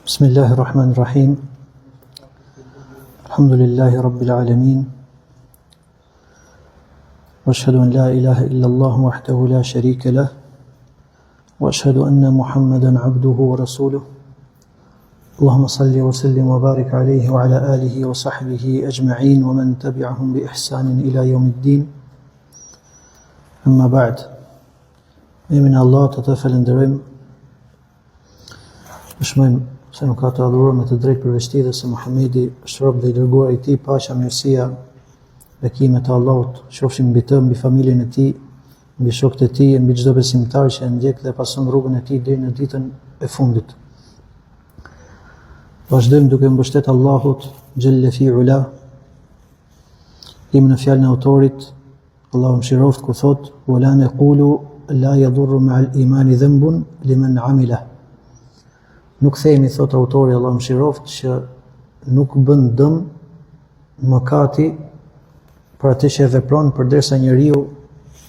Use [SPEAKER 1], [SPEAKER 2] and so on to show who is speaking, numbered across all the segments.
[SPEAKER 1] Bismillahirrahmanirrahim. Alhamdulillahi Rabbil Alamin. Wa ashhadu an la ilaha illa Allah wahdahu la sharika lah. Wa ashhadu anna Muhammadan abduhu wa rasuluh. Allahumma salli wa sallim wa barik alayhi wa ala alihi wa sahbihi ajma'in wa man tabi'ahum bi ihsanin ila yawmiddin. Amma ba'd. Emin Allah të falenderojmë. Shmojmë se nuk ka të adhuruar me të drejtë përveç tij dhe se Muhamedi është rob dhe i dërguar i tij, paqja, mirësia, bekimet e Allahut qofshin mbi të, mbi familjen e tij, mbi shokët e tij, mbi çdo besimtar që e ndjek dhe pason rrugën e tij deri në ditën e fundit. Vazhdojmë duke mbështetur Allahut xhelle fi ula. Jemi në fjalën e autorit, Allahu mëshiroft, ku thot: "Wala naqulu la yadurru ma'al imani dhanbun liman 'amila." Nuk themi, thot autori, Allahu mëshiroft, që nuk bën dëm mëkati për atë që e vepron përderisa njeriu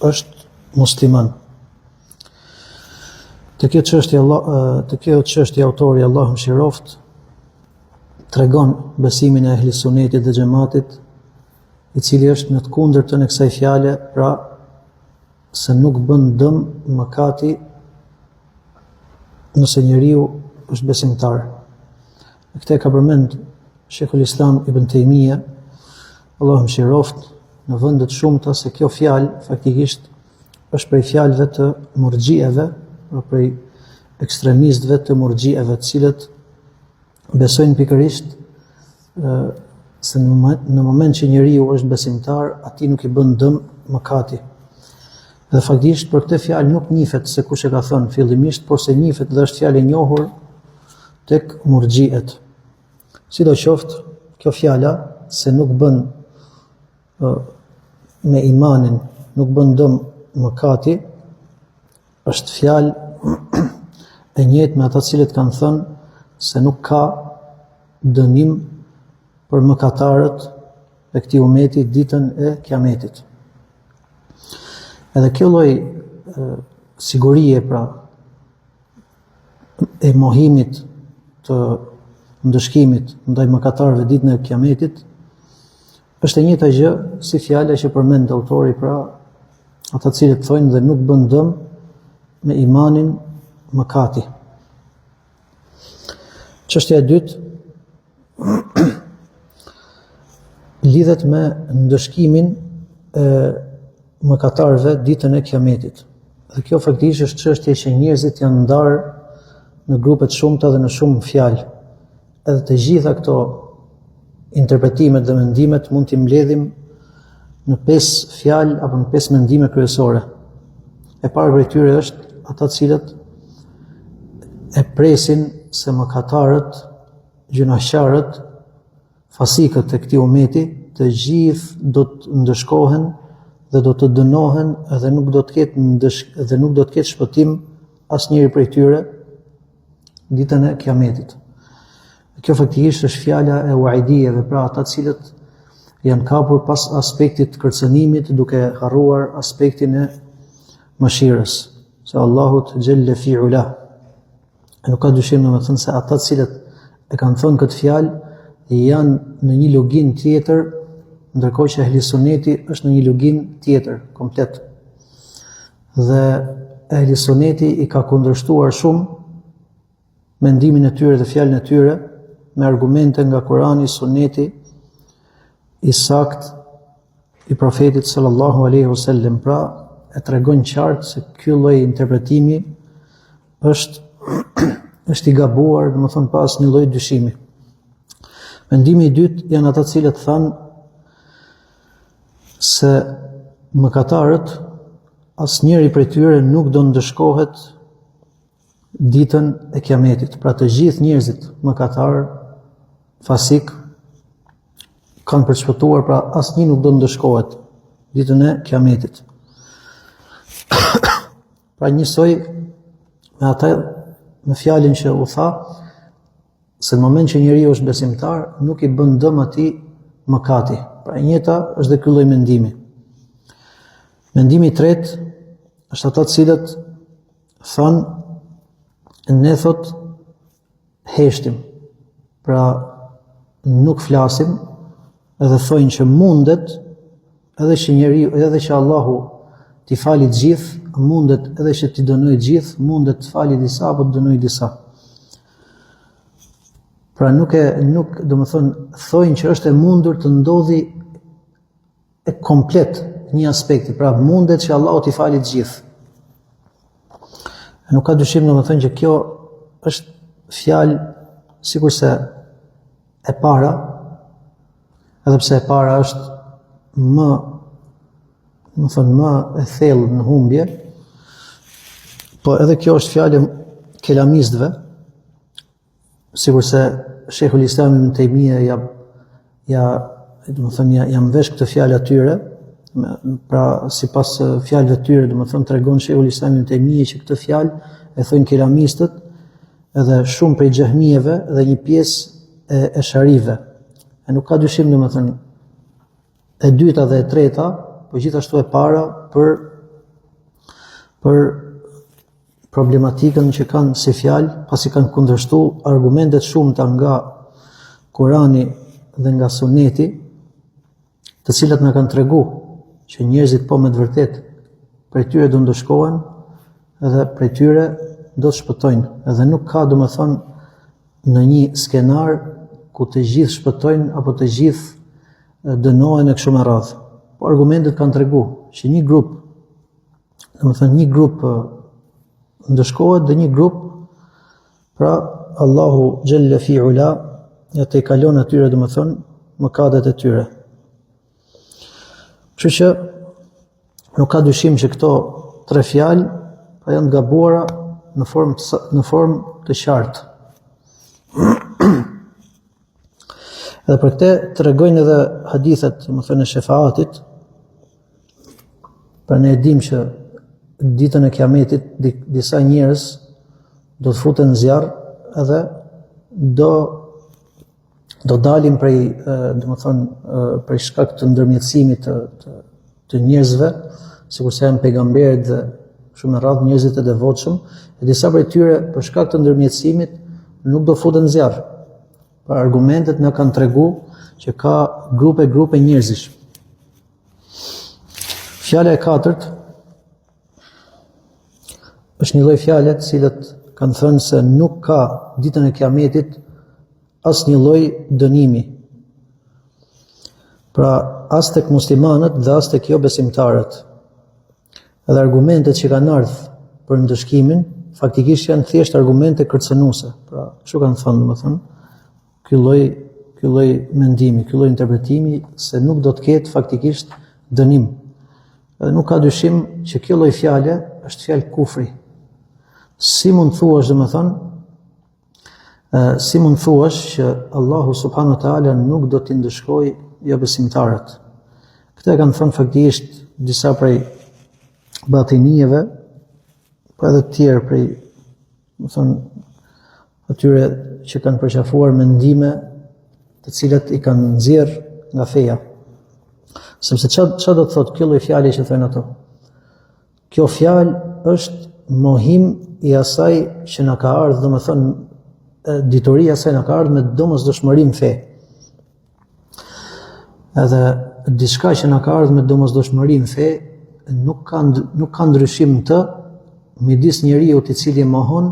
[SPEAKER 1] është musliman. Të kjo çështje autori, Allahu mëshiroft, tregon besimin e ehli sunetit dhe xhamatit, i cili është në të kundërtën e kësaj fjale, pra se nuk bën dëm mëkati nëse njeriu është besimtar. Këtë ka përmend Sheikhul Islam Ibn Taymija, Allahu mëshiroft, në vende të shumta se kjo fjalë faktikisht është prej fjalëve të murxhieve, prej ekstremistëve të murxhieve, të cilët besojnë pikërisht se në moment që njeriu është besimtar, atij nuk i bën dëm mëkati. Dhe faktikisht për këtë fjalë nuk njihet se kush e ka thënë fillimisht, por se njihet dhe është fjalë e njohur tek murxhiet. Sidoqoftë, kjo fjala se nuk bën me imanin, nuk bën dëm mëkati, është fjalë e njëjtë me ata të cilët kanë thënë se nuk ka dënim për mëkatarët e këtij umeti ditën e Kiametit. Edhe kjo lloj sigurie, pra, e mohimit të ndëshkimit ndaj mëkatarëve ditën e Kiametit, është e njëjta gjë si fjala që përmend autori, pra ata të cilët thonë dhe nuk bën dëm me imanin mëkati. Çështja e dytë lidhet me ndëshkimin e mëkatarëve ditën e Kiametit. Dhe kjo faktikisht është çështje që njerëzit janë ndarë në grupe të shumta dhe në shumë fjalë. Edhe të gjitha këto interpretimet dhe mendimet mund t'i mbledhim në 5 fjalë apo në 5 mendime kryesore. E para prej tyre është ata të cilët e presin se mëkatarët, gjunaqarët, fasikët e këtij umeti, të gjithë do të ndëshkohen dhe do të dënohen dhe nuk do të ketë shpëtim asnjëri prej tyre ditën e Kiametit. Kjo faktikisht është fjala e uaidijeve, pra ata të cilët janë kapur pas aspektit të kërcënimit, duke harruar aspektin e mëshirës së Allahut xhelle fi ula. Nuk ka dyshim domethënë se ata të cilët e kanë thënë këtë fjalë janë në një login tjetër, ndërkohë që ehli suneti është në një login tjetër komplet. Dhe ehli suneti i ka kundërshtuar shumë mendimin e tyre dhe fjalën e tyre me argumente nga Kurani, Suneti i sakt i profetit sallallahu alaihi wasallam. Pra e tregon qartë se ky lloj interpretimi është i gabuar, domethënë pa asnjë lloj dyshimi. Mendimi i dytë janë ata të cilët thanë se mëkatarët, asnjëri prej tyre nuk do ndëshkohet ditën e Kiametit. Pra të gjithë njerëzit mëkatar, fasik, kanë përshpëtuar, pra asnjë nuk do ndëshkohet ditën e Kiametit. Pra njësoj me ata në fjalën që u tha, se në moment që njeriu është besimtar, nuk i bën dëm atij mëkati. Pra njëta është dhe ky lloj mendimi. Mendimi i tretë është ata të cilët thonë ne thot heshtim, pra nuk flasim, edhe thojnë që mundet edhe që njeriu, edhe që Allahu t'i fali të gjithë, mundet edhe që t'i dënoj të gjithë, mundet të fali disa apo të dënoj disa. Pra nuk do më thojnë që është e mundur të ndodhi e komplet një aspekti, pra mundet që Allahu t'i fali të gjithë. Nuk ka dyshim do më thënë që kjo është fjalë sikurse e para, edhe pse e para është më e thellë në humbje, po edhe kjo është fjalë kelamistëve, sikurse Sheikhul Islam Ibn Taymija ja mvesh këtë fjalë atyre, pra sipas fjalëve të tyre, do të thonë tregon Sheikhul Islam Ibn Taymija që këtë fjalë e thonë kelamistët, edhe shumë prej xehmijeve dhe një pjesë e sharive. E nuk ka dyshim do të thonë e dyta dhe e treta, po gjithashtu e para për problematikën që kanë si fjalë, pasi kanë kundërshtuar argumentet shumëta nga Kurani dhe nga Suneti, të cilat na kanë treguar që njerëzit po me të vërtet prej tyre do ndëshkohen edhe prej tyre do të shpëtojnë, edhe nuk ka do më thonë në një skenar ku të gjithë shpëtojnë apo të gjithë dënohen e kështu me radhë. Po argumentet kanë treguar që një grup, do më thënë një grup ndëshkohet dhe një grup, pra Allahu Gjelle fi Ula ja të i kalon atyre do më thënë mëkatet e tyre. Kështu që nuk ka dyshim që këto tre fjalë pa janë gabuara në formë të qartë. Edhe për këtë tregojnë edhe hadithet, më thënë e shefaatit, pra ne e dim që ditën e kiametit disa njerëz do të futen në zjarr edhe do dalin prej, prej shkak të ndërmjetësimit të njerëzve, sikurse janë pejgamberët dhe shumë e radhë njerëzit e devotshëm, e disa prej tyre për shkak të ndërmjetësimit nuk do futen në zjarr. Pra argumentet na kanë treguar që ka grupe njerëzish. Fjala e katërt është një lloj fjale të cilët kanë thënë se nuk ka ditën e kiametit asnjë lloj dënimi. Pra as tek muslimanët dhe as tek jo besimtarët. Edhe argumentet që kanë ardhur për ndëshkimin faktikisht janë thjesht argumente kërcënuese. Pra kështu kanë thënë domethënë ky lloj mendimi, ky lloj interpretimi se nuk do të ketë faktikisht dënim. Edhe nuk ka dyshim që kjo lloj fjale është fjalë kufri. Si mund thuash si mund thuash që Allahu subhanahu wa taala nuk do t'i ndëshkojë jo besimtarët. Këtë kanë thënë faktikisht disa prej batinijeve, po edhe të tjerë prej, atyre që kanë përqafuar mendime të cilat i kanë nxjerrë nga feja. Sepse çfarë do të thotë kjo lloj fjale që thënë ato? Kjo fjalë është mohim i asaj që na ka ardhur, domethënë ditoria e saj na ka ardhur me domosdoshmëri në fe. Edhe diçka që na ka ardhur me domosdoshmëri në fe nuk ka ndryshim të midis njeriu i cili e mohon,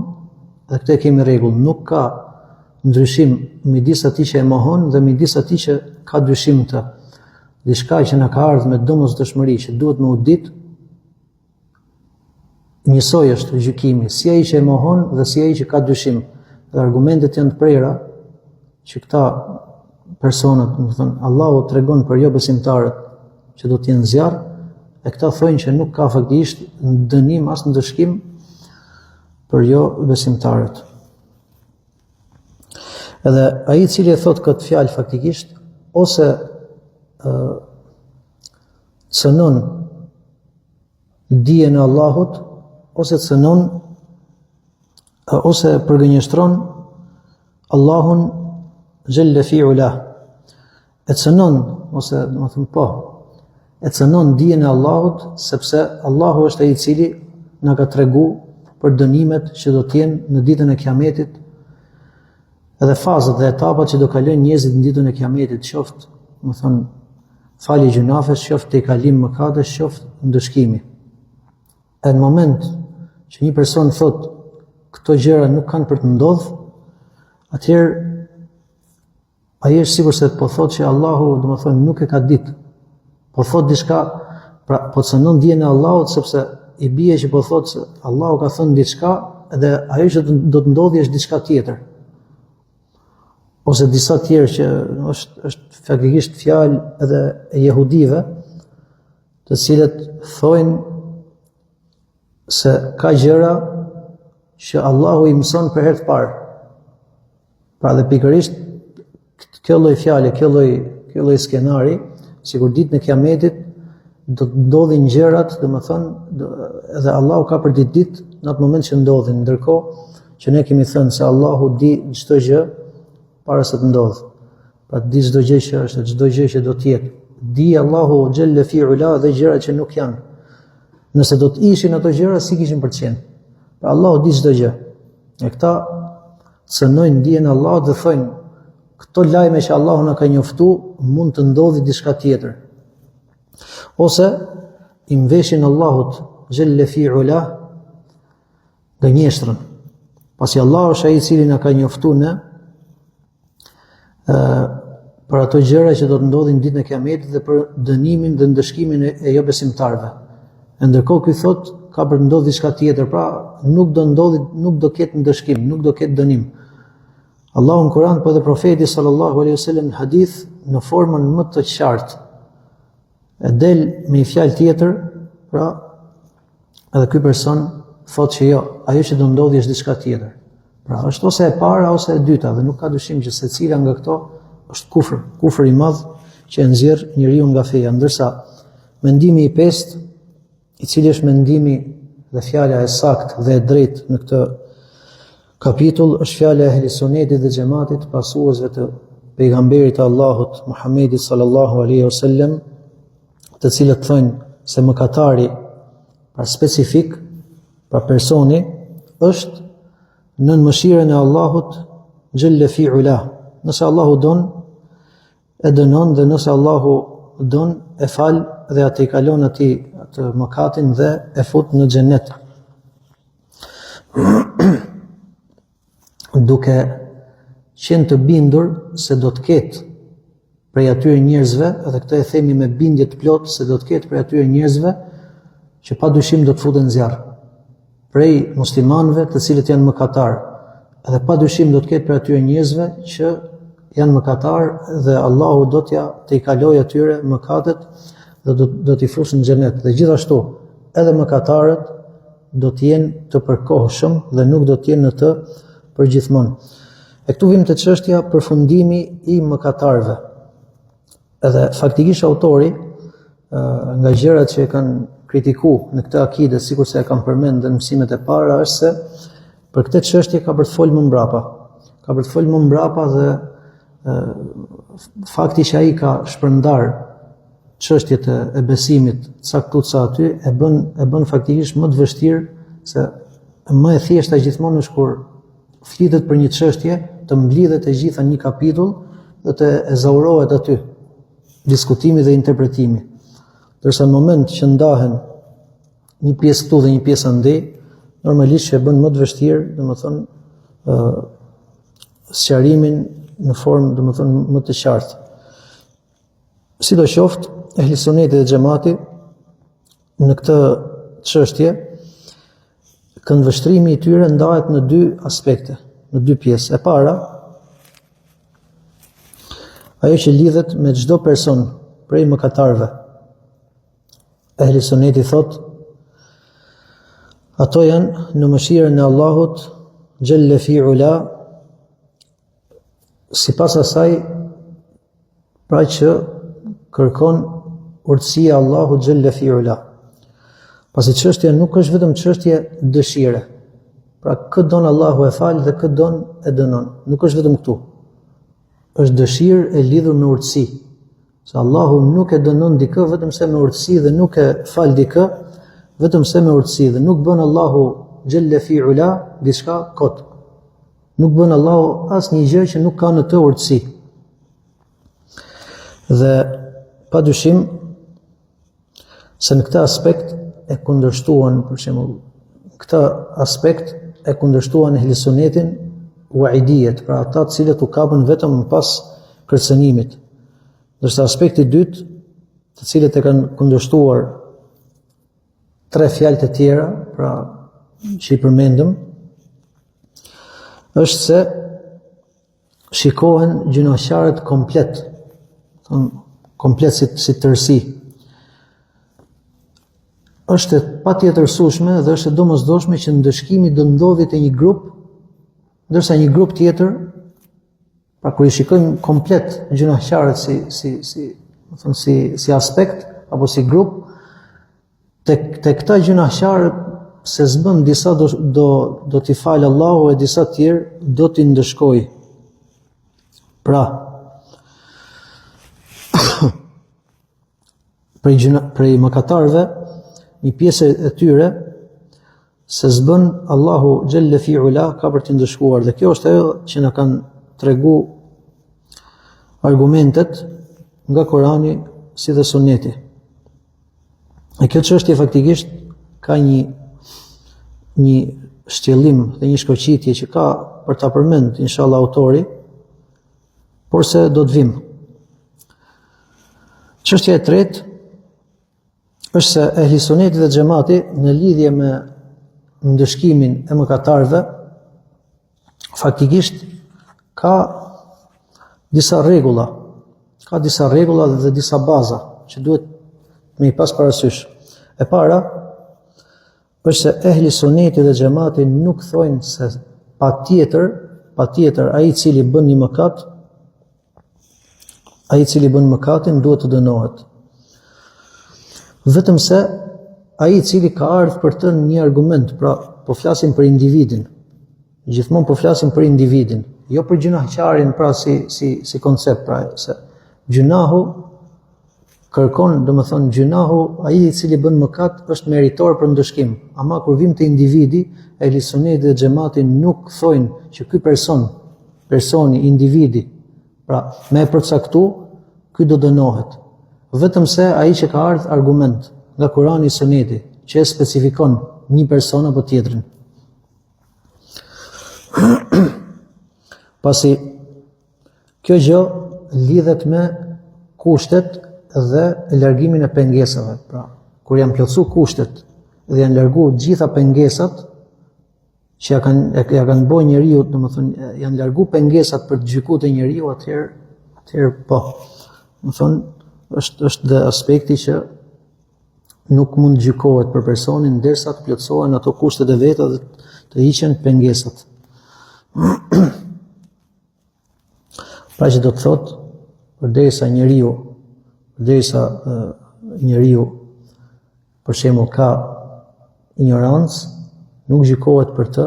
[SPEAKER 1] dhe këtë kemi rregull, nuk ka ndryshim midis atij që e mohon dhe midis atij që ka dyshim të. Diçka që na ka ardhur me domosdoshmëri që duhet me u ditë, njësoj është gjykimi, si ai që e mohon dhe si ai që ka dyshim. Dhe argumentet janë të prera që këta personat, domethënë Allahu tregon për jo besimtarët që do të jenë zjarr, e këta thonë që nuk ka faktikisht dënim as ndëshkim për jo besimtarët. Edhe ai i cili e thot këtë fjalë faktikisht ose cënon dijen e Allahut, ose cënon ose përgënjeshtron Allahun Gjelle fi Ula. E cënon, ose e cënon dijen e Allahut, sepse Allahu është ai i cili na ka treguar për dënimet që do të jenë në ditën e Kiametit, edhe fazat dhe etapat që do kalojnë njerëzit në ditën e Kiametit, qoftë, më thonë, falje gjunafes, qoftë tejkalim mëkatesh, qoftë ndëshkimi. E në moment që një person thot këto gjëra nuk kanë për të ndodhur, atëherë ai është sikur se po thot që Allahu, domethënë, nuk e ka ditë. Po thot diçka, pra po cënon dijen e Allahut, sepse i bie që po thot se Allahu ka thënë diçka dhe ajo që do të ndodhi është diçka tjetër. Ose disa tjerë që është faktikisht fjalë edhe e jehudive, të cilët thojnë se ka gjëra që Allahu i mëson për herë të parë. Pra dhe pikërisht kjo lloj fjale, kjo lloj skenari, sikur ditën e Kiametit do të ndodhin gjërat, domethënë edhe Allahu ka për ditë në atë moment që ndodhin, ndërkohë që ne kemi thënë se Allahu di çdo gjë para se të ndodhë. Pra di çdo gjë që është, çdo gjë që do të jetë. Di Allahu xhelle fi ula dhe gjëra që nuk janë. Nëse do të ishin ato gjëra, si kishin për të qenë. Pra Allahu di çdo gjë. E këta cënojnë dijen e Allahut dhe thonë këto lajme që Allahu na ka njoftuar mund të ndodhi diçka tjetër. Ose i mveshin Allahut xhelle fi ula gënjeshtrën. Pasi Allahu është ai i cili na ka njoftuar ne për ato gjëra që do të ndodhin ditën e Kiametit dhe për dënimin dhe ndëshkimin e jo besimtarëve. E ndërkohë ky thot ka për të ndodhur diçka tjetër, pra nuk do ketë ndëshkim, nuk do ketë dënim. Allahu në Kur'an po dhe profeti sallallahu alaihi wasallam në hadith në formën më të qartë e del me një fjalë tjetër, pra edhe ky person thotë që jo, ajo që do ndodhi është diçka tjetër. Pra është ose e para ose e dyta dhe nuk ka dyshim që secila nga këto është kufër i madh që e nxjerr njeriu nga feja, ndërsa mendimi i pestë, i cili është mendimi dhe fjala e saktë dhe e drejtë në këtë kapitull, është fjala e ehli sunetit dhe xhamatit, pasuesve të pejgamberit të Allahut Muhammedit sallallahu alaihi wasallam, të cilët thonë se mëkatari, pra specifik, pra personi, është nën mëshirën e Allahut xhelle fi ula. Nëse Allahu don, e dënon, dhe nëse Allahu don, e fal dhe atë i kalon atij atë mëkatin dhe e fut në xhenet. Duke qenë të bindur se do të ketë prej atyre njerëzve, edhe këtë e themi me bindje të plotë, se do të ketë prej atyre njerëzve që padyshim do të futen në zjarr. Prej muslimanëve të cilët janë mëkatar, edhe padyshim do të ketë për atyre njerëzve që janë mëkatar dhe Allahu do t'i kalojë atyre mëkatet dhe do t'i fusë në xhenet. Dhe gjithashtu edhe mëkatarët do të jenë të përkohshëm dhe nuk do të jenë në të përgjithmonë. E këtu vim te çështja përfundimi i mëkatarëve. Edhe faktikisht autori nga gjërat që e kanë kritiku në këtë akide, sikur se e kam përmend në mësimet e para, është se për këtë çështje ka për të folë më mbrapa. Ka për të folë më mbrapa dhe fakti që ai ka shpërndar çështjet e besimit caktuar aty e bën faktikisht më të vështirë, se më e thjeshta gjithmonë është kur flitet për një çështje të mblidhet e gjitha një kapitull dhe të ezaurohet aty diskutimi dhe interpretimi. Ndërsa në moment që ndahen një pjesë këtu dhe një pjesë andej, normalisht që e bën më të vështirë, domethënë sqarimin në formë domethënë më të qartë. Sidoqoftë, ehli suneti dhe xhamati në këtë çështje, këndvështrimi i tyre ndahet në dy aspekte, në dy pjesë. E para, ajo që lidhet me çdo person prej mëkatarëve. Ehli sunneti thot, ato janë në mëshirën e Allahut xhelle fi ula, sipas asaj pra që kërkon urtësia e Allahut xhelle fi ula. Pasi çështja nuk është vetëm çështje dëshire. Pra këtë don Allahu e fal dhe këtë don e dënon. Nuk është vetëm këtu. Është dëshirë e lidhur me urtësi. Se Allahu nuk e dënon dikë vetëm se me urtësi dhe nuk e fal dikë vetëm se me urtësi, dhe nuk bën Allahu Gjelle fi ula diçka kot. Nuk bën Allahu as një gjë që nuk ka në të urtësi. Dhe pa dyshim se në këtë aspekt e kundërshtuan, për shembull, këtë aspekt e kundërshtuan ehli sunetin waidijet, pra ata të cilët u kapën vetëm pas kërcënimit. Ndërsa aspekti i dytë, të cilët e kanë kundërshtuar tre fjalë të tjera, pra që i përmendëm, është se shikohen gjunaqarët komplet, komplet si tërësi. Është patjetër sushme dhe është domosdoshme që ndëshkimi do ndodhi te një grup, ndërsa një grup tjetër, pra kur i shikojmë komplet gjunaqarët si aspekt apo si grup, te këta gjunaqarë se s'bën disa do t'i falë Allahu e disa tjerë do t'i ndëshkoj. Pra, prej mëkatarëve, një pjesë e tyre se s'bën Allahu Gjelle fi ula ka për t'i ndëshkuar, dhe kjo është ajo që na kanë tregu argumentet nga Kurani si dhe Sunneti. E kjo çështje faktikisht ka një shtjellim dhe një shkoqitje që ka për ta përmend inshallah autori, por se do të vim. Çështja e tretë është se ehli sunneti dhe xhamati në lidhje me ndëshkimin e mëkatarëve faktikisht ka disa rregulla, dhe disa baza që duhet me i pas parasysh. E para është se ehli sunneti dhe xhamati nuk thojnë se patjetër ai i cili bën një mëkat, ai i cili bën mëkatin duhet të dënohet. Vetëm se ai i cili ka ardhur për të një argument, pra po flasim për individin. Gjithmonë po flasim për individin, jo për gjunaqarin pra si koncept, pra se gjunahu kërkon, domethënë gjunahu, ai i cili bën mëkat është meritor për ndëshkim. Ama kur vim te individi, ehli sunneti dhe xhamati nuk thojnë që ky personi, individi, pra me përcaktu, ky do dënohet. Vetëm se ai që ka ardhur argument nga Kurani i Sunneti që e specifikon një person apo tjetrin. Pasi kjo gjë lidhet me kushtet dhe largimin e pengesave. Pra, kur janë plotsu kushtet dhe janë larguar gjitha pengesat që ja kanë bërë njeriu, domethënë janë larguar pengesat për të gjykuar te njeriu, atëherë po. Domethënë është dhe aspekti që nuk mund gjykohet për personin derisa të plotësohen ato kushtet e veta dhe të hiqen pengesat. Pra që do të thotë, përderisa njeriu për shembull ka ignorancë, nuk gjykohet për të,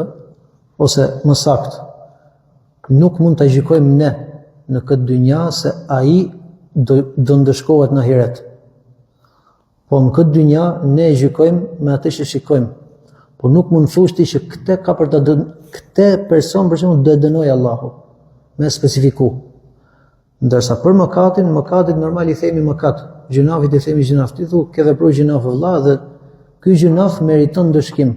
[SPEAKER 1] ose më saktë, nuk mund ta gjykojmë ne në këtë dynja se ai do ndëshkohet në ahiret. Po në këtë dynja ne gjykojmë me atë që shikojmë. Po nuk mund thoshti që këtë person për shembull do e dënoj Allahu me specifiku. Ndërsa për mëkatin normal i themi mëkat, gjunafit i themi gjunaf. Ti thu ke vepruar gjunaf vëlla dhe ky gjunaf meriton ndëshkim.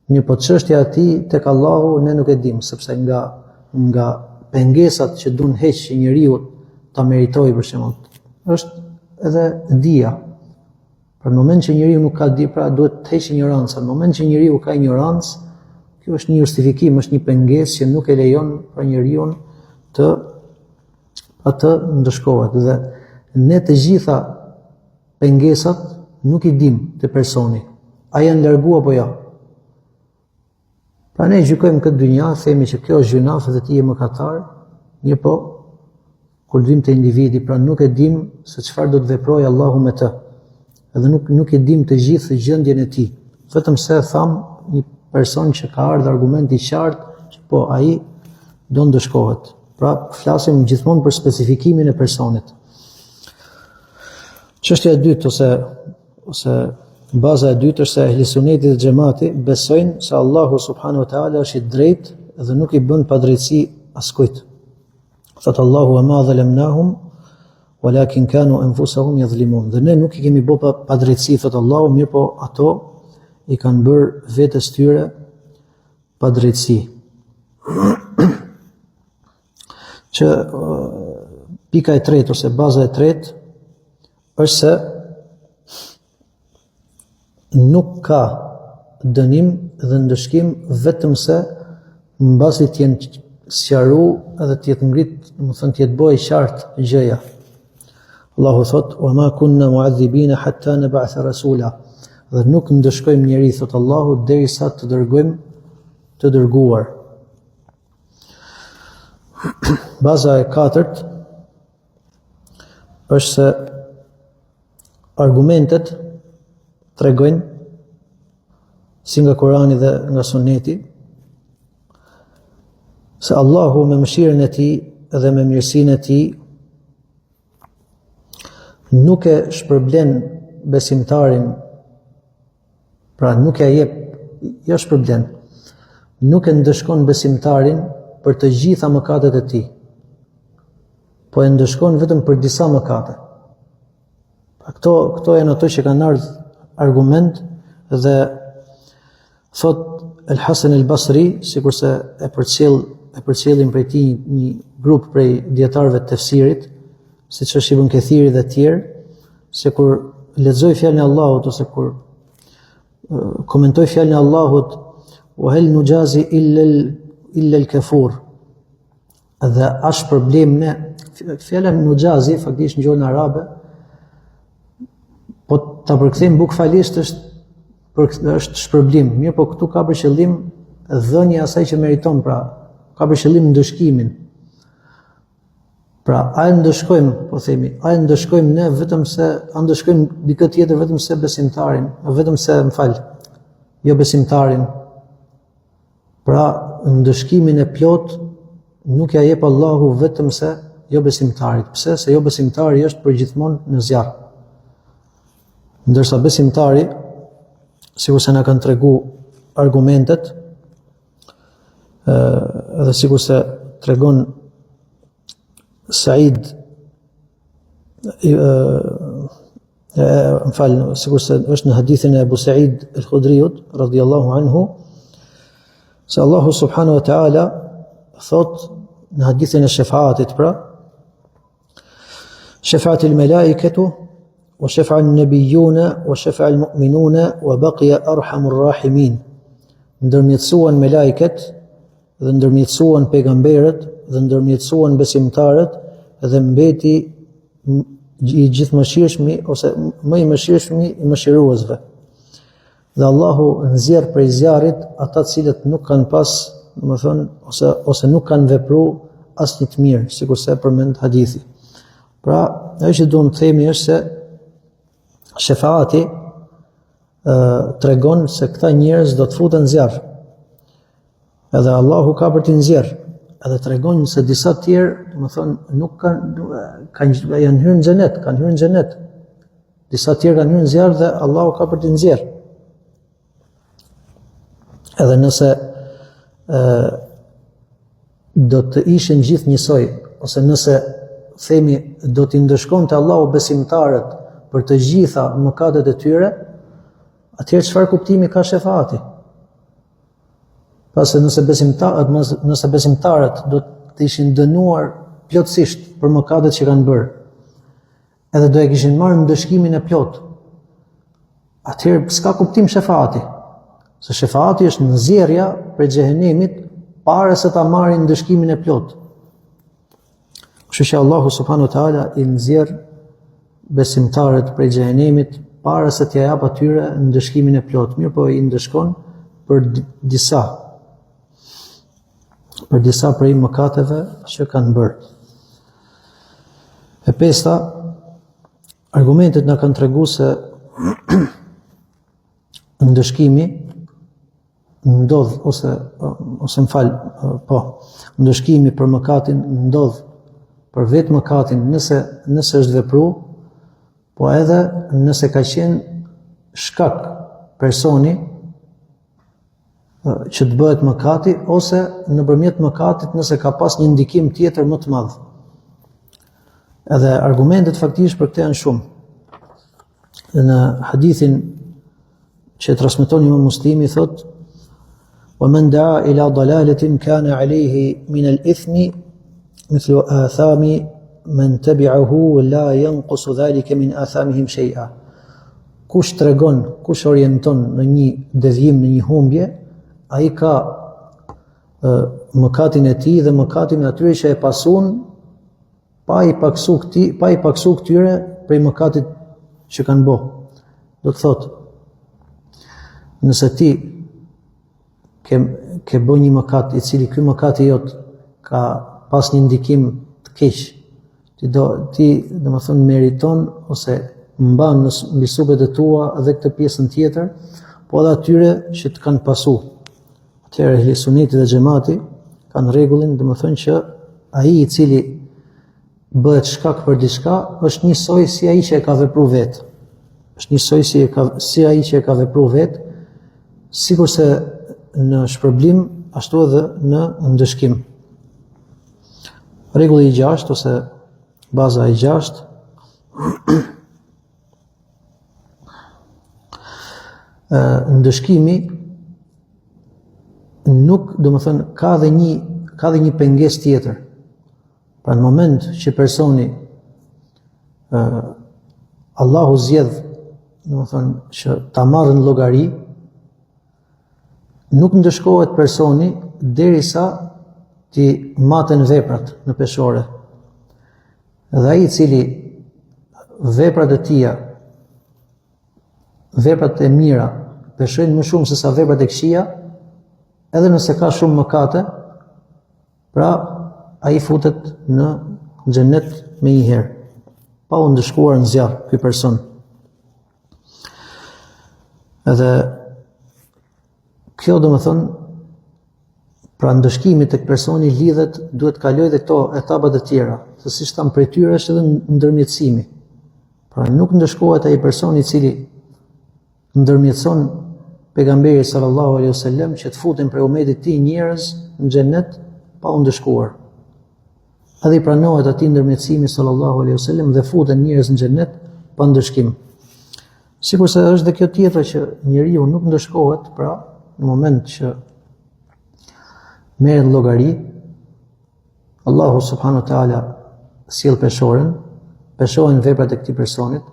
[SPEAKER 1] Mirë, po çështja e tij tek Allahu ne nuk e dim, sepse nga pengesat që duan heq që njeriu ta meritoj për shembull, është edhe dia. Për në moment që njeriu nuk ka di, pra duhet të heqë ignoranca. Në moment që njeriu ka ignorancë, kjo është një justifikim, është një pengesë që nuk e lejon për njeriu të atë ndëshkohet. Dhe ne të gjitha pengesat nuk i dim të personi. A janë largu apo jo? Pra ne gjykojmë këtë dynja, themi që kjo është gjunaf dhe ti je mëkatar, një po, kur vim të individi, pra nuk e dim se çfarë do të veprojë Allahu me të. Edhe nuk e dim të gjithë gjendjen e tij. Vetëm se tham një person që ka ardhur argument i qartë që po ai do ndëshkohet. Pra flasim gjithmonë për specifikimin e personit. Çështja e dytë ose Baza e dytë është se ehli suneti dhe xhamati besojnë se Allahu subhanahu wa taala është i drejtë dhe nuk i bën padrejtësi askujt. Thot Allahu: "Wa ma zalamnahum walakin kanu anfusahum yadhlimun." Dhe ne nuk i kemi bërë padrejtësi, thot Allahu, mirë po ato i kanë bërë vetes tyre padrejtësi. Që pika e tretë ose baza e tretë është se nuk ka dënim dhe ndëshkim vetëm se mbasi të jenë sqaru edhe të jetë ngrit, domethënë të jetë bëj qartë gjëja. Allahu thot: "Wa ma kunna mu'adhibina hatta nab'atha rasula." Dhe nuk ndëshkojmë njeri, thot Allahu, derisa të dërgojmë të dërguar. Baza e katërt është se argumentet tregojnë si nga Kurani dhe nga Suneti se Allahu me mëshirën e tij dhe me mirësinë e tij nuk e shpërblen besimtarin, pra nuk e jep, jo shpërblen, nuk e ndëshkon besimtarin për të gjitha mëkatet e tij, po e ndëshkon vetëm për disa mëkate. Këto janë ato që kanë ardhur argument dhe thot El Hasan El Basri, sikurse e përcjellin prej tij një grup prej dietarëve të tefsirit, siç është Ibn Kathiri dhe të tjerë, se kur lexoj fjalën e Allahut ose kur komentoj fjalën e Allahut wa hal nujazi illa al-kafur, dhe është problem ne fjala nujazi faktikisht në gjuhën arabe, po ta përkthejmë bukfalisht është shpërblim, mirë po këtu ka për qëllim dhënia e asaj që meriton, pra ka për qëllim ndëshkimin. Pra a e ndëshkojmë, po themi, a e ndëshkojmë ne vetëm se, a ndëshkojmë dikë tjetër vetëm se besimtarin, vetëm se jo besimtarin. Pra ndëshkimin e plot nuk ja jep Allahu vetëm se jo besimtarit. Pse? Se jo besimtari është përgjithmonë në zjarr. Ndërsa besimtari, sikur se na kanë tregu argumentet, edhe sikur se tregon Said, sikur se është në hadithin e Abu Said al-Khudriut radhiyallahu anhu, se Allahu subhanahu wa ta'ala thot në hadithin e shefaatit, pra shefa'at al-malaikatu wa shafa'a an-nabiyyuna wa shafa'a al-mu'minuna wa baqiya arhamur rahimin. Ndërmjetësuan me lajket dhe ndërmjetësuan pejgamberët dhe ndërmjetësuan besimtarët dhe mbeti i gjithëmëshirshmi ose më i mëshirshmi i mëshiruesve. Dhe Allahu nxjerr prej zjarrit ata të cilët nuk kanë pas, domethënë, ose nuk kanë vepruar asnjë të mirë, sikurse përmend hadithi. Pra, ajo që duam të themi është se shefaati tregon se këta njerëz do të futen në zjarr. Edhe Allahu ka për t'i nxjerr. Edhe tregon se disa të tjerë, domethënë, nuk janë hyrë në xhenet, kanë hyrë në xhenet. Disa të tjerë kanë hyrë në zjarr dhe Allahu ka për t'i nxjerr. Edhe nëse do të ishin gjithë njësoj, ose nëse themi do t'i ndëshkonte Allahu besimtarët për të gjitha mëkatet e tyre, atëherë çfarë kuptimi ka shefaati? Pasi nëse besimtarët do të ishin dënuar plotësisht për mëkatet që kanë bërë, edhe do e kishin marrë ndëshkimin e plot, atëherë s'ka kuptim shefaati. Se shefaati është nxjerrja prej xhehenemit para se ta marrin ndëshkimin e plot. Kështu që Allahu subhanahu wa taala i nxjerr besimtarët prej xhehenemit para se t'ia jap atyre ndëshkimin e plot. Mirë po i ndëshkon për disa prej mëkateve që kanë bërë. E pesta, argumentet na kanë treguar se ndëshkimi ndodh ndëshkimi për mëkatin ndodh për vetë mëkatin nëse është vepruar, po edhe nëse ka qenë shkak personi që të bëhet mëkati, ose nëpërmjet mëkatit nëse ka pas një ndikim tjetër më të madh. Edhe argumentet faktikisht për këtë janë shumë. Në hadithin që transmeton Imam Muslimi thot: "Wa man da'a ila dalalatin kana 'alayhi min al-ithmi mithlu athami man tabi'ahu la yanqusu dhalika min athamihim shay'a." Kush tregon, kush orienton në një devijim, në një humbje, ai ka mëkatin e tij dhe mëkatin e atyre që e pasun, pa i paksu këtyre prej mëkatit që kanë bë. Do të thotë, nëse ti ke bë një mëkat i cili ky mëkat i jot ka pas një ndikim të keq, ti domethënë meriton ose mban mbi supet e tua edhe këtë pjesën tjetër, po edhe atyre që të kanë pasu. Atëherë ehli suneti dhe xhamati kanë rregullin, domethënë që ai i cili bëhet shkak për diçka është njësoj si ai që e ka vepruar vetë. Është njësoj si ai që e ka vepruar vetë, sikurse në shpërblim ashtu edhe në ndëshkim. Rregulli i 6 ose baza e 6 ndëshkimi nuk, domethënë, ka dhe një pengesë tjetër. Pra në moment që personi Allahu zgjedh, domethënë, që ta marrë në llogari, nuk ndëshkohet personi derisa ti maten veprat në peshore. Dhe ai i cili veprat e tija, veprat e mira, peshojnë më shumë se sa veprat e këqija, edhe nëse ka shumë mëkate, pra ai futet në xhenet me një herë, pa u ndëshkuar në zjarr ky person. Edhe kjo domethënë, pra ndëshkimi tek personi lidhet, duhet kaloj dhe këto etapat e tjera, se siç tham prej tyre është edhe ndërmjetësimi. Pra nuk ndëshkohet ai personi i cili ndërmjetëson pejgamberi sallallahu alaihi wasallam që të futen prej umetit të tij njerëz në xhenet pa u ndëshkuar. Edhe i pranohet atij ndërmjetësimi sallallahu alaihi wasallam dhe futen njerëz në xhenet pa ndëshkim. Sikurse është dhe kjo tjetra që njeriu nuk ndëshkohet, pra në moment që merret llogari, Allahu subhanahu wa taala sjell peshohen veprat e këtij personit.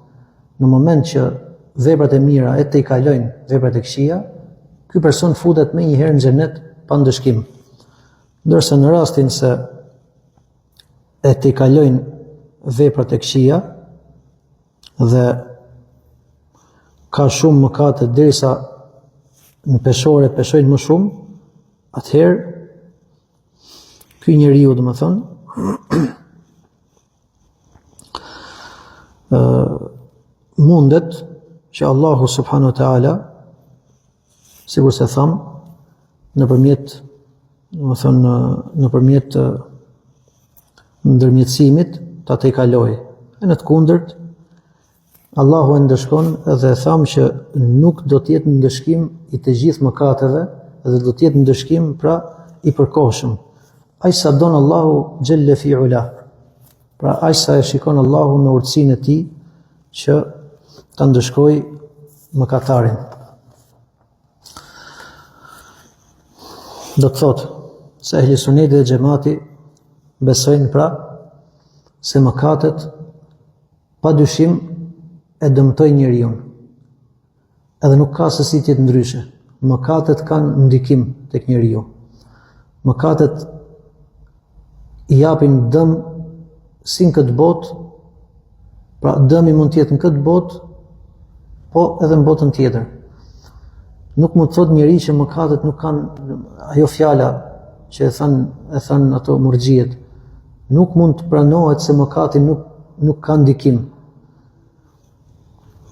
[SPEAKER 1] Në moment që veprat e mira e t'i kalojnë veprat e këqija, ky person futet më një herë në xhenet pa ndëshkim. Ndërsa në rastin se e t'i kalojnë veprat e këqija dhe ka shumë mëkate derisa në peshore peshojnë më shumë, atëherë ky njeriu, domethënë, mundet që Allahu subhanahu wa taala, sikur se tham, nëpërmjet ndërmjetësimit ta tejkalojë. E në të kundërt, Allahu e ndëshkon dhe tham që nuk do të jetë ndëshkim i të gjithë mëkateve, dhe do të jetë ndëshkim pra i përkohshëm. Aq sa don Allahu xhelle fi ula. Pra aq sa e shikon Allahu në urtësinë e tij që ta ndëshkoj mëkatarin. Do të thotë se ehli suneti dhe xhamati besojnë pra se mëkatet pa dyshim e dëmtojnë njeriu. Edhe nuk ka se si tjetë ndryshe. Mëkatet kanë ndikim tek njeriu. Mëkatet i japin dëm si në këtë botë, pra dëmi mund të jetë në këtë botë, po edhe në botën tjetër. Nuk mund të thotë njeri që mëkatet nuk kanë, ajo fjala që e thanë ato murxhiet, nuk mund të pranohet se mëkati nuk ka ndikim.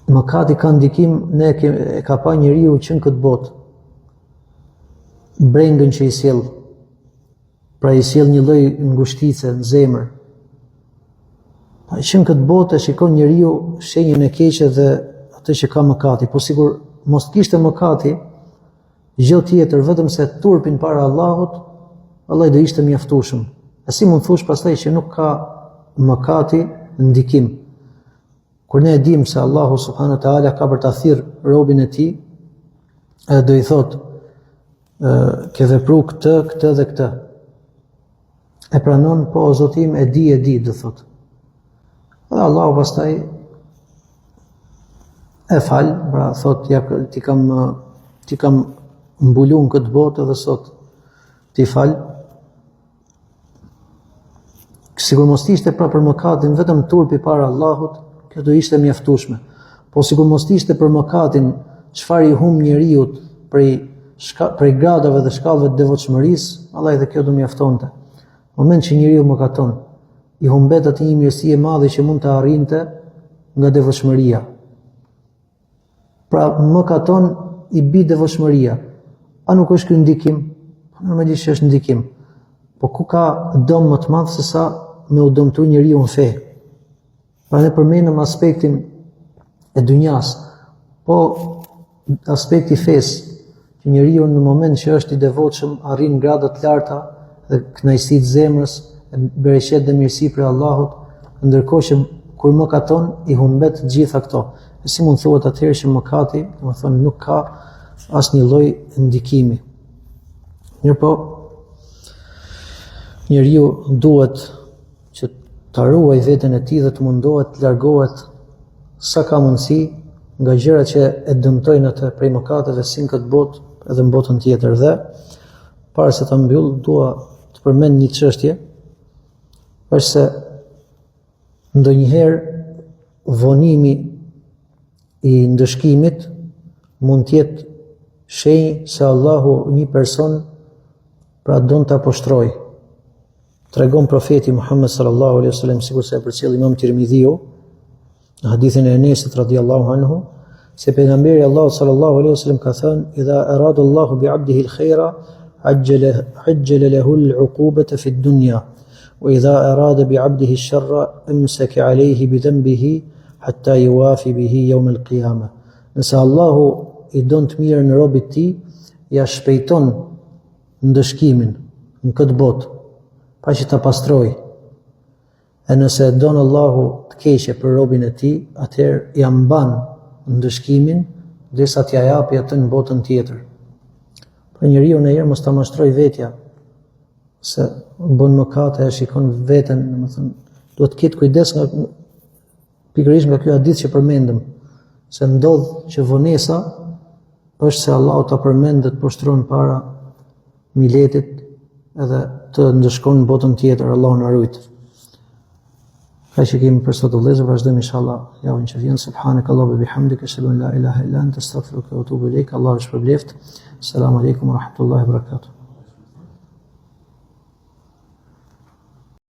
[SPEAKER 1] Mëkati ka ndikim, ne e ka pa njeriu që në këtë botë. Brengën që i sjell, pra i sjell një lloj ngushtice në zemër. Pa që në këtë botë e shikon njeriu shenjën e keqe dhe atë atë që ka mëkati, po sigur mos kishte mëkati gjë tjetër vetëm se turpin para Allahut, Allah do ishte mjaftueshëm. E si mund thush pastaj që nuk ka mëkati ndikim? Kur ne e dim se Allahu subhanahu wa taala ka për ta thirr robin e tij, edhe do i thotë ke vepru këtë dhe këtë. E pranon, po o Zoti im e di, do thotë. Dhe Allahu pastaj e fal, pra thotë ja ti kam mbulun këtë botë dhe sot ti fal. Sigur mos ishte pra për mëkatin vetëm turpi para Allahut, kjo do ishte mjaftueshme. Po sigur mos ishte për mëkatin çfarë i humb njeriu prej gradave dhe shkallëve të devotshmërisë, Allah edhe kjo do mjaftonte. Në moment që njeriu mëkaton, i humbet atë një mirësi e madhe që mund të arrinte nga devotshmëria. Pra mëkaton i bi devotshmëria. A nuk është ky ndikim? Normalisht është ndikim. Po ku ka dëm më të madh se sa me u dëmtu njeriu në fe? Pra ne përmenëm aspektin e dunjas, po aspekti fesë, që njeriu në moment që është i devotshëm arrin grada të larta dhe kënaqësi të zemrës, bereqet dhe mirësi për Allahut, ndërkohë që kur mëkaton i humbet gjitha këto. E si mund thuhet atëherë që mëkati, domethënë nuk ka asnjë lloj ndikimi. Mirëpo njeriu duhet që ta ruaj veten e tij dhe të mundohet të largohet sa ka mundësi nga gjërat që e dëmtojnë atë prej mëkateve si në këtë botë edhe në botën tjetër. Dhe para se ta mbyll, dua të përmend një çështje, është se ndonjëherë vonimi i ndëshkimit mund të jetë shenjë se Allahu një person pra don ta poshtrojë. Tregon profeti Muhammed sallallahu alaihi wasallam, sikur se e përcjell Imam Tirmidhiu në hadithin e Enesit radhiyallahu anhu, se pejgamberi Allahu sallallahu alaihi wasallam ka thënë: "Idha arada Allahu bi 'abdihi al-khayra ajjala lahu al-'uqubata fi ad-dunya, wa idha arada bi 'abdihi ash-sharra amsaka 'alayhi bi dhanbihi hatta yuwafi bihi yawm al-qiyamah." Nëse Allahu i don të mirë në robit të tij, ja shpejton ndëshkimin në këtë botë, pa që ta pastroj. E nëse don Allahu të keqe për robin e tij, atëherë ja mban ndëshkimin derisa t'ia japi atë në botën tjetër. Pra njeriu në herë mos ta mashtroj vetja, se bën mëkate, e shikon veten, domethënë duhet të ketë kujdes nga pikërisht nga ky hadith që përmendëm, se ndodh që vonesa është se Allahu ta përmend dhe të poshtron para miletit edhe të ndëshkon në botën tjetër, Allahu na rujt. Ka që kemi për sot vëllezër, vazhdojmë inshallah javën që vjen. Subhanakallahumma wa bihamdika, ashhadu an la ilaha illa anta, astaghfiruka wa atubu ilaik. Allahu shpërbleft. Selamun alejkum wa rahmatullahi wa barakatuh.